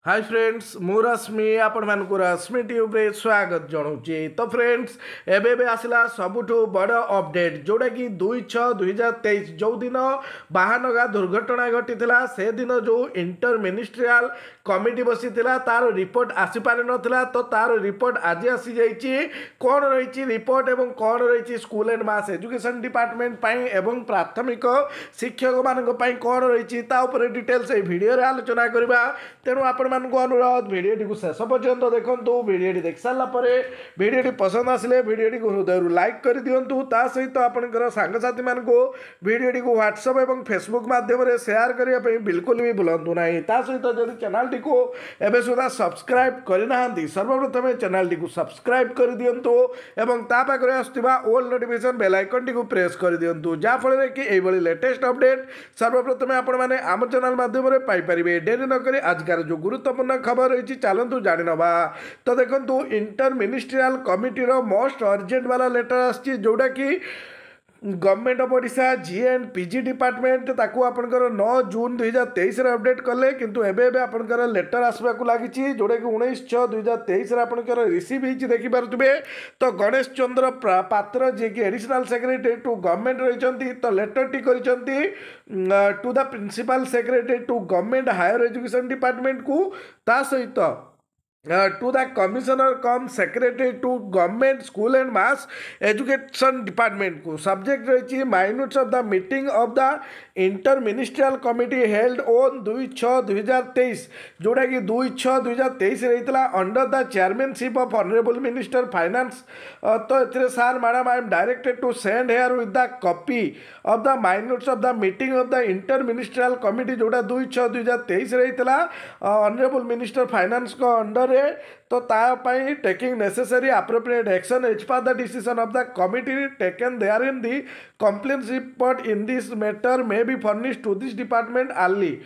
Hi friends मु रश्मि आपण मानक रश्मि ट्यूब रे स्वागत जनाऊे। तो फ्रेंड्स एबे आसला सबुठु बड़ अपडेट जोड़ा कि 2/6/2023 जो दिन बाहानगा दुर्घटना घटी से दिन जो इंटर मिनिस्ट्रियल कमिटी बसी तार रिपोर्ट आसी पारि नथिला। तो तार रिपोर्ट आज आसी जाइए कौन रही रिपोर्ट एवं कौन रही school and mass education department एवं प्राथमिक शिक्षक मान कौन रही डिटेल्स भिडियो आलोचना करवा। तेणु आपण अनुरोध भिडियो शेष पर्यंत देखो। भिडियो देख सारापर भिडियो पसंद आसिले भिडियो हृदय लाइक कर दिंतु। ता सहित आपंकर सांगसाथी मान भिडियो को व्हाट्सएप और फेसबुक माध्यम सेयार करने बिल्कुल भी भूलु ना। ता सहित जब चैनल टी को एवं सुधा सब्सक्राइब करना सर्वप्रथम चैनल टी सब्सक्राइब कर दिंतु और पाखे आसुवा ऑल नोटिफिकेशन बेल आइकन टी प्रेस कर दिंतु जहाँफल कि यही लेटेस्ट अपडेट सर्वप्रथम आपण मैंने आम चैनल माध्यम पाइपर। डेरी नक आजकार जो गुरुत्वपूर्ण खबर रही चलतु जानी नवा। तो देखो इंटर मिनिस्ट्रियल कमिटीर मोस्ट अर्जेंट वाला लेटर आसी जोड़ा कि government of Odisha G and PG department ताकू आपनकर 9 जून 2023 अपडेट कले किंतु एबे आपनकर लेटर आसवाक लगी जोड़ा कि 19/6/2023 आपनकर रिसीव होती देखिपे। तो गणेश चंद्र पात्र जी की एडिशनल सेक्रेटरी टू गवर्नमेंट रही तो लेटर टी to the principal secretary to government higher education department को ता सहित to the commissioner cum secretary to government school and mass education department को सब्जेक्ट रही minutes of the meeting of the inter ministerial committee held on 2/6/2023 जोड़ा कि 2/6/2023 रही under the chairmanship of honourable minister finance. तो ये sir madam I am directed to send herewith the copy of the minutes of the meeting of the inter ministerial committee जोड़ा 2/6/2023 रही honourable minister finance को under तो तापाई taking necessary appropriate action as per the decision of the committee taken therein the complaints report in this matter may be furnished to this department early.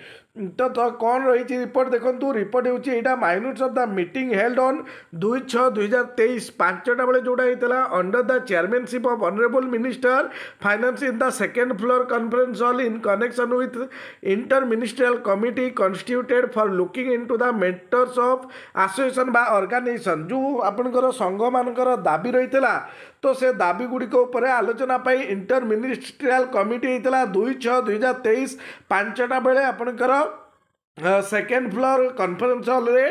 तो कौन रही report देखो report होता minutes of the meeting held on 2/6/2023 5टा बेले जोड़ा होता under the chairmanship of honourable minister finance in the second floor conference hall in connection with inter ministerial committee constituted for looking into the matters of association बा organisation जो आपनकर संघ मानकर दाबी रही तो से दाबी गुड़िक आलोचना इंटर मिनिस्ट्रियल कमिटी होता 2/6/2023 5टा बेले आपनकर सेकेंड फ्लोर कॉन्फ्रेंस हॉल रे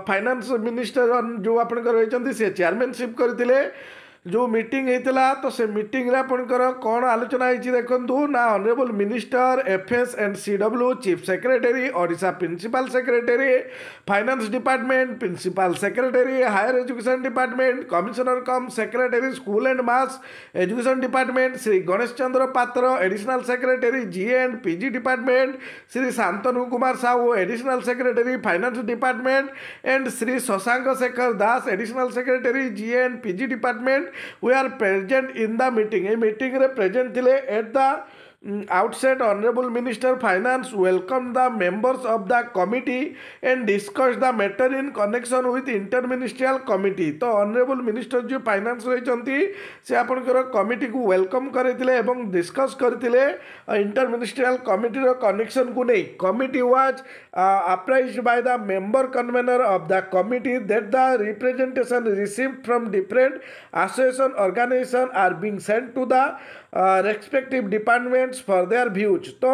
फाइनेंस मिनिस्टर जो आपनकर रही से चेयरमैनशिप करते जो मीटिंग होता तो से मीटिंग रे आपनकर कौन आलोचना होती देखु ना honourable minister FS and CW chief secretary Odisha principal secretary finance department principal secretary higher education department commissioner cum secretary school and mass education department Shri Ganesh Chandra Patra additional secretary G and PG department Shri Shantanu Kumar Sahu additional secretary finance department and Shri Shashank Shekhar Das additional secretary G and PG department we are present in the meeting ए meeting रे present थिले at the outset honorable minister finance welcomed the members of the committee and discussed the matter in connection with interministerial committee। तो honorable minister जो finance रही से आपनकर committee को welcome करते एवं डिस्कस करते interministerial committee रो कनेक्शन को नहीं। Committee was apprised by the member convener of the committee that the representation received from different association organization are being sent to the respective departments for their views. तो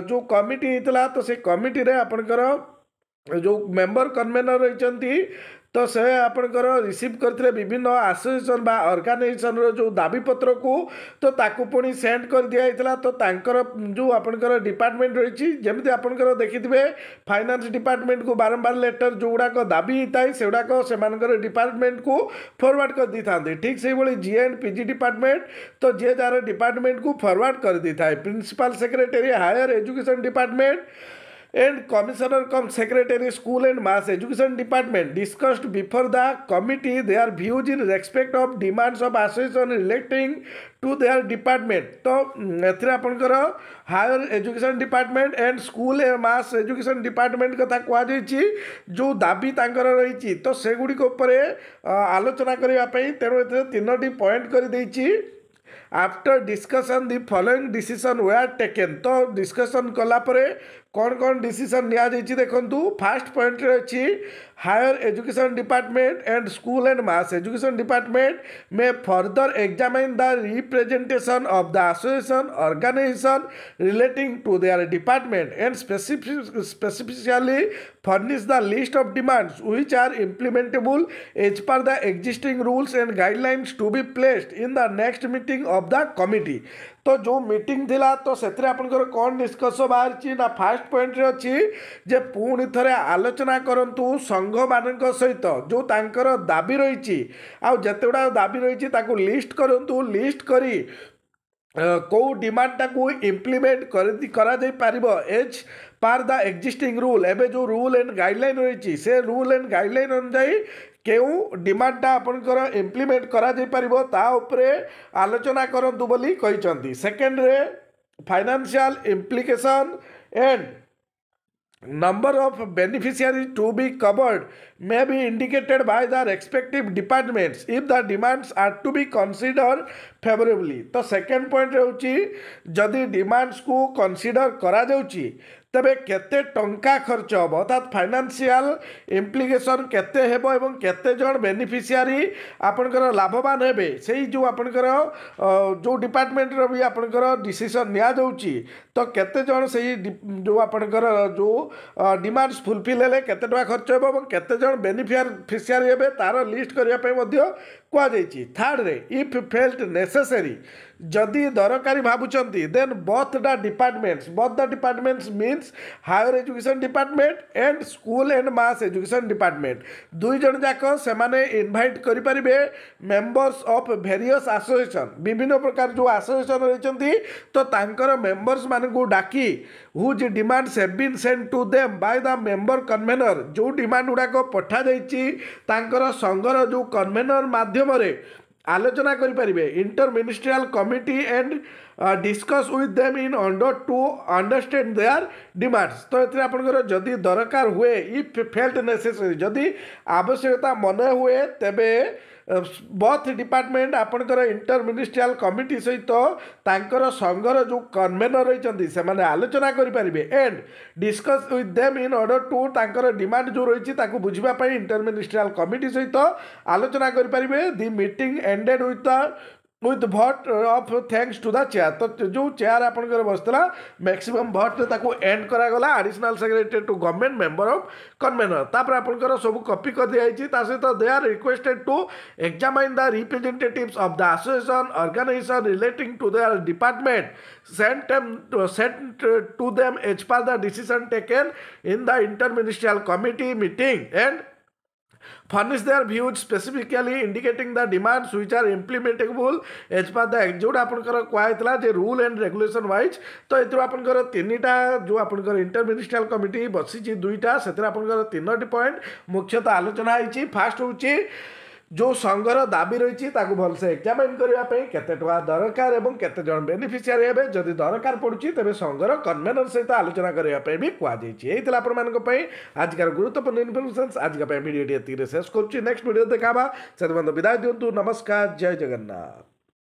जो committee होता तो से committee रे आपनकर जो मेंबर कन्वेनर रही तो से आपनकर रिसीव करते विभिन्न एसोसिएशन बा ऑर्गेनाइजेशन रो जो दाबीपत्र को तो ताकू पुणी सेंड कर दिया तो तांकर जो आपनकर डिपार्टमेंट रही जमी आपनकर देखिथे फाइनेंस डिपार्टमेंट को बारंबार लेटर जो गुड़ाक दाबी होता है से गुड़ाक से डिपार्टमेंट को फॉरवर्ड कर दी था। ठीक से भाई जी एंड पीजी डिपार्टमेंट तो जे जार डिपार्टमेंट को फॉरवर्ड कर दी था principal secretary higher education department and commissioner come secretary school and mass education department discussed before the committee their views in respect of demands of association relating to their department। तो एथरे आपनकर higher education department and school and mass education department कथा कह जो दाबी तांकर रही तो सेगुड़िक आलोचना करने तेणु ए 3टी पॉइंट कर after discussion the following decision were taken. तो डिस्कसन कलापर कौन डिसीजन निया जाइछि देखंतु फास्ट पॉइंट रे अछि higher education department and school and mass education department may further examine the representation of the association organisation relating to their department and specifically furnish the list of demands which are implementable as per the existing rules and guidelines to be placed in the next meeting of the committee। तो जो meeting थिला तो सेतरे आपनकर कौन निष्कर्ष बाहर ना fast point रे अछि जे पुणी थरे आलोचना करंतु संघ मानक सहित जो तांकर दाबी रही आ जतेगुड़ा दाबी रही ताकू लिस्ट करंतु लिस्ट करी कौ डिमांडटा को इम्प्लीमेंट करा जाई पारिबो as per the existing rule एबे जो रूल एंड गाइडलाइन रही से रूल एंड गाइडलाइन अनुसार केउ डिमांडटा आपनकर इम्प्लीमेंट करा जाई पारिबो ता उपरे आलोचना करंतु बोली कहिसंती। सेकेंड रे financial implication and number of beneficiaries to be covered may be indicated by the respective departments if the demands are to be considered favorably। तो सेकेंड पॉइंट रहउची जदि डिमांड्स को कंसीडर करा जाउची तबे केते टंका खर्च हम अर्थात फाइनेंशियल इम्प्लिकेशन केते हेबो एवं केते जन बेनिफिशियरी आपनकर लाभवान हेबे सेही जो आपनकर जो डिपार्टमेंट रो भी आपनकर डिसीजन निया जाउची तो केते जन सेही जो आपनकर जो डिमांड्स फुलफिल हेले केते टका खर्च हेबो एवं केते जन बेनिफिशियरी हेबे तार लिस्ट करिया पे मध्य कुआ जाइछि। थर्ड रे इफ फेल्ट नेसेसरी जदि दरकारी भावुंट then both the departments means higher education department and school and mass education department दुई जन जाक से माने इनवाइट करें मेंबर्स ऑफ वेरियस एसोसिएशन विभिन्न प्रकार जो एसोसिएशन रही तो तांकर मेंबर्स मान को डाकी whose demands have been sent to them by the member convener जो डिमांड गुड़ाक पठा जाइछि तांकर संघर जो कन्वेनर माध्यम रे आलोचना करें inter ministerial committee and discuss with them in order to understand their demands. तो ये आपंकर जदि दरकार हुए इफ फेल्ट नेसेसरी जदि आवश्यकता मन हुए तेबे बोथ डिपार्टमेंट आपंकर इंटर मिनिस्ट्रियल कमिटी सहित तांकर संघर जो कन्वेनर रही से माने आलोचना करें and discuss with them in order to तांकर डिमांड जो रही बुझापी इंटर मिनिस्ट्रियल कमिटी सहित आलोचना करें। The meeting ended with vote of thanks to the chair. तो जो चेयर आपंकर बसला मैक्सिमम भोट ताको एंड करागला additional secretary to government member of convener तापर आपंकर सब कॉपी कर दिया सहित they are requested to examine the representatives of the association organisation relating to their department sent to them as per the decision taken in the interministerial committee meeting and furnish their views specifically indicating the demands which are implementable as per the जोटा आपनकर कहला जे rule and regulation wise. तो एथरो आपनकर तीनटा जो आपनकर inter ministerial committee बसी दुईटा से आपनकर तीनोटी पॉइंट मुख्यतः आलोचना होईची। फास्ट होची जो संघर दाबी रही भलसे एग्जामिन करने केते टका दरकार एवं केते जन बेनिफिशियरी हेबे जदि दरकार पड़ुछि तेबे संघर कन्वेनर सहित आलोचना करने भी कहुई। आपण आजकार गुरुत्वपूर्ण इनफर्मेशन आज वीडियो शेष करुच्ची नेक्स्ट वीडियो देखा से विदाय दिंतु। नमस्कार जय जगन्नाथ।